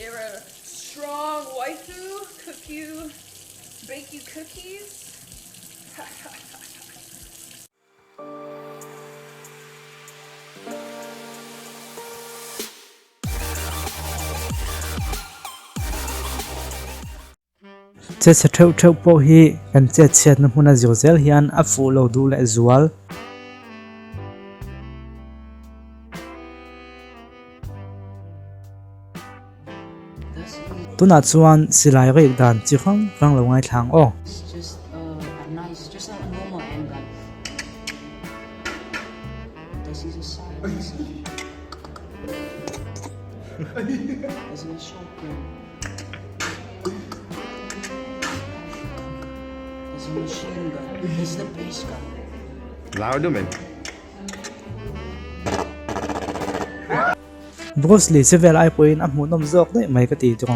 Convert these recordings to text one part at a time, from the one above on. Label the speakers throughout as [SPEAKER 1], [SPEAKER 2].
[SPEAKER 1] You're a strong waifu, bake you cookies.
[SPEAKER 2] Che sa theu theu po hi kan che chiat na huna zirzel hian a fu lo du le zual tuna chuan silai rei dan chi rang lo ngai thlang o
[SPEAKER 3] Just a nice, just a normal handgun. This is a size. This is a shotgun. This is a machine gun. This is the base gun.
[SPEAKER 4] Louder, man.
[SPEAKER 2] Bruce Lee se vel ai poin a hmu nom zawk dei mai ka ti chu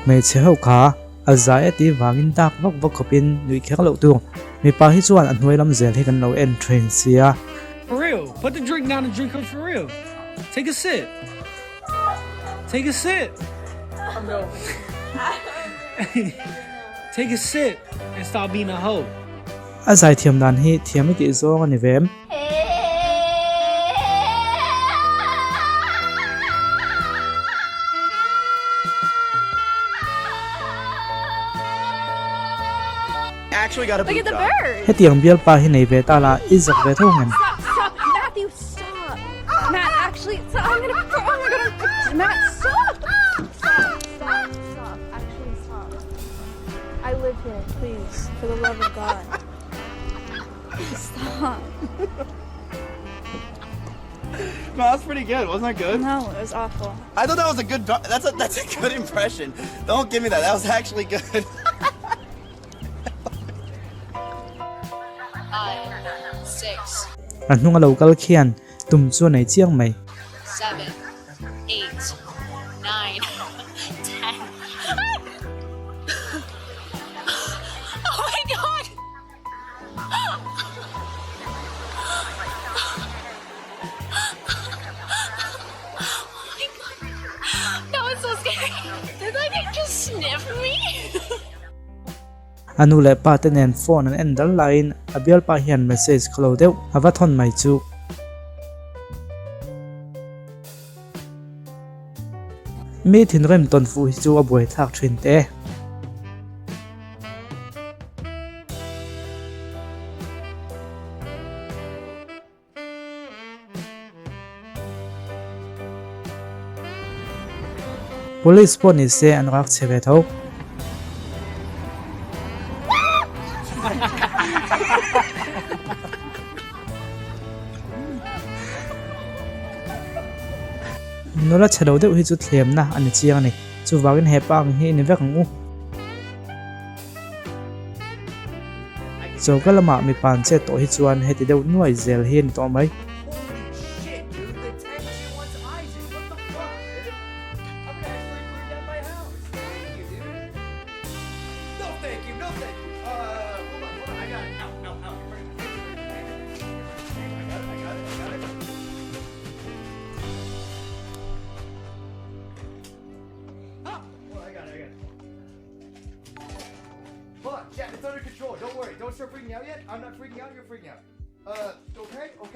[SPEAKER 2] mei che ho kha a zai ati wangin tak vok vok khopin nui khek lo tu mi pa hi chuan an hnuai lam zel hi kan lo en train sia
[SPEAKER 5] For real, put the drink down and drink it for real. Take a sip. Take a sip.
[SPEAKER 1] No.
[SPEAKER 5] Take a sip and stop being a hoe.
[SPEAKER 2] a zai thiam dan hi thiam ti zawng ani vem
[SPEAKER 4] Actually got a
[SPEAKER 1] Look at the bird.
[SPEAKER 2] he tiang bial pa hi nei ve ta la i zak ve tho ngan
[SPEAKER 1] Stop, Matthew, stop. Matt, actually, stop. I'm gonna. Oh my God, Matt, stop. Stop. Actually, stop. I live here, please, for the love of God. Stop.
[SPEAKER 4] No, that's pretty good. Wasn't that good?
[SPEAKER 1] No, it was awful.
[SPEAKER 4] I thought that was a good. That's a good impression. Don't give me that. That was actually good.
[SPEAKER 2] อันนุ่งเรากัลเขียนตุ่มส่วนในเจียงไหม
[SPEAKER 3] 7, 8, 9, 10. Oh my god! Oh my god! That was so scary. Did that guy just sniff me?
[SPEAKER 2] อนุเลปาเตนเอนฟอนอันเอ็นดัลไลน์อเบียลปาเฮียนเมสเซจคลอเดวฮาวาทอนไม่จูมีถินเริ่มต้นฟูฮิจูอบวยทักทรินเต Police ปนิเซอันรักเชเวทเอานรชดาวเดวฮิจุดเทียมนะอันนี้เชียงนี่จูวากินเฮปังฮีนี่เวกังอูโจก็ละมามีปานเจโตฮิจวนเฮติเดวน่วยเซลฮีนตัวไหม
[SPEAKER 4] Yeah, it's under control. Don't worry. Don't start freaking out yet. I'm not freaking out. You're freaking out. Okay.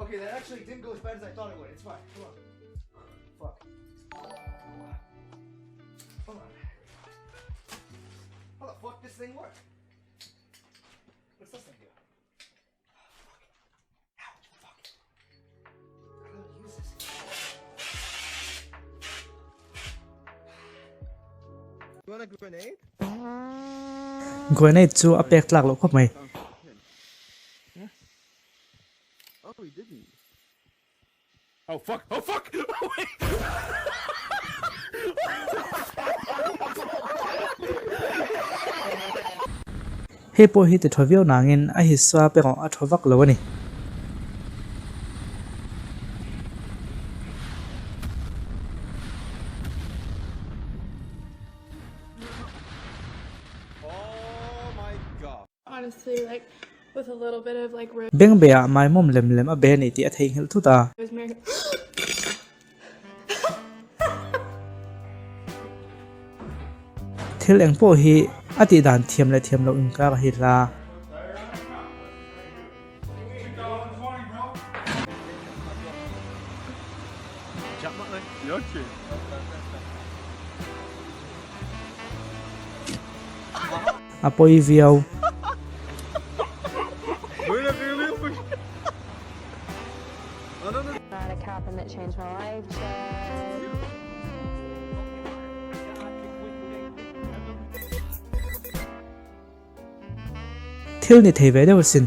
[SPEAKER 4] Okay, that actually didn't go as bad as I thought it would. It's fine. Come on. Fuck. Hold on. How the fuck this thing work? What's this thing do? Ouch, fuck. How do I use this? want a grenade?
[SPEAKER 2] grenade chu a pek tlak lo khop mai
[SPEAKER 4] Oh, he didn't. Oh fuck! Oh fuck! Oh, wait.
[SPEAKER 2] he po hi ti thovio nangin a hi swa pe a thovak lo ani
[SPEAKER 4] Oh my god.
[SPEAKER 1] Honestly, like with a little bit of like
[SPEAKER 2] beng bea mai mom lem lem a be ni ti a thei hil thu ta
[SPEAKER 1] rosemary.
[SPEAKER 2] thil eng po hi ati dan thiam le thiam lo in ka hi la apoi viau
[SPEAKER 3] Not a cabin that changed my life.
[SPEAKER 2] thil ni thei ve deuh sin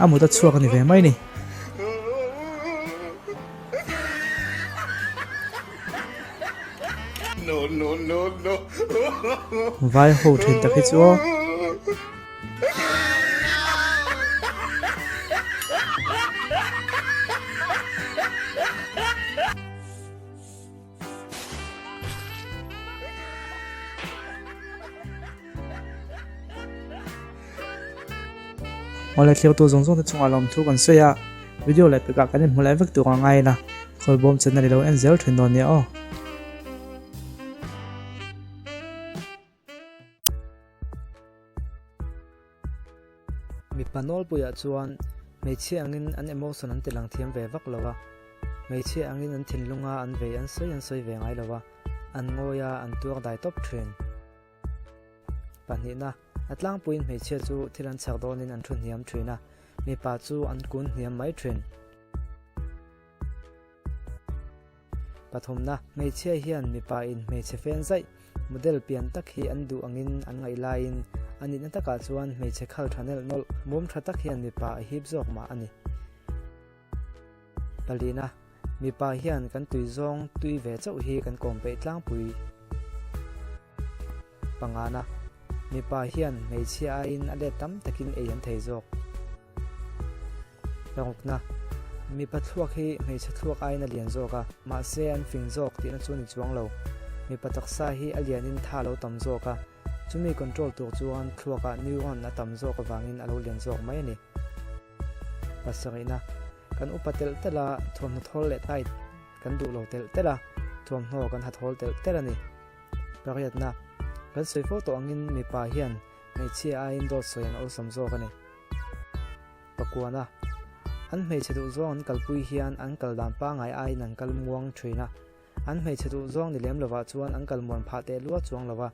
[SPEAKER 2] amu ta chuak ani ve mai ni
[SPEAKER 4] No.
[SPEAKER 2] vai ho thin ta khi chu Ole thliau tu zong zong te chunga lom thu kan soya video le peka kan hmu lai vek tu nga ngai na Khawlbawm channel lo en zel thin don ne o mi panol puya chuan meichhe angin an emotion an tilang thiam ve vak lowa meichhe angin an thinlunga an ve an soi ve ngai lowa an ngoya an tuak dai top train panina atlang puin meichhe chu thilan chak donin an thun hiam thina mi pa chu an kun hiam mai train pathumna meichhe hian mi pa in meichhe fen zai model pian tak hi an du angin an ngai lain ani na taka chuan meichhe khal thanel nol mum tha tak hian mi pa hip zok ma ani palina mi pa hian kan tui zong tui ve chau hi kan kom pe tlang pui pangana mi pa hian meichhe a in ale tam takin e an thei zok pangokna mi pa thuak hi meichhe thuak ai na lian zoka ma se an fing zok ti na chuni chuang lo mi pa taksa hi alianin tha lo tam zoka chumi control tu chuan thuaka neuron na tam zok awangin alo lian zok mai ani pasarina kan upatel tela thom thol le tai kan du lo tel tela thom no kan hathol tel telani pariatna kan soi photo angin mi pa hian meichhe a in do soyan ol samzo kani pakuana an meichhe du zong kalpui hian an kaldam pa ngai ai nan kal muang thina an meichhe du zong ni lem lawa chuan an kal mon pha te luwa chuang lawa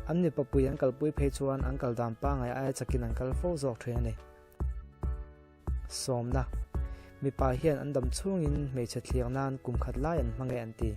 [SPEAKER 2] an ni papui an kalpui phe chuan an kaldam pa ngai ai chakin an kal fo zok thani somna mi pa hian an dam chungin meichhe thliang nan kum khat lai an hmangai an ti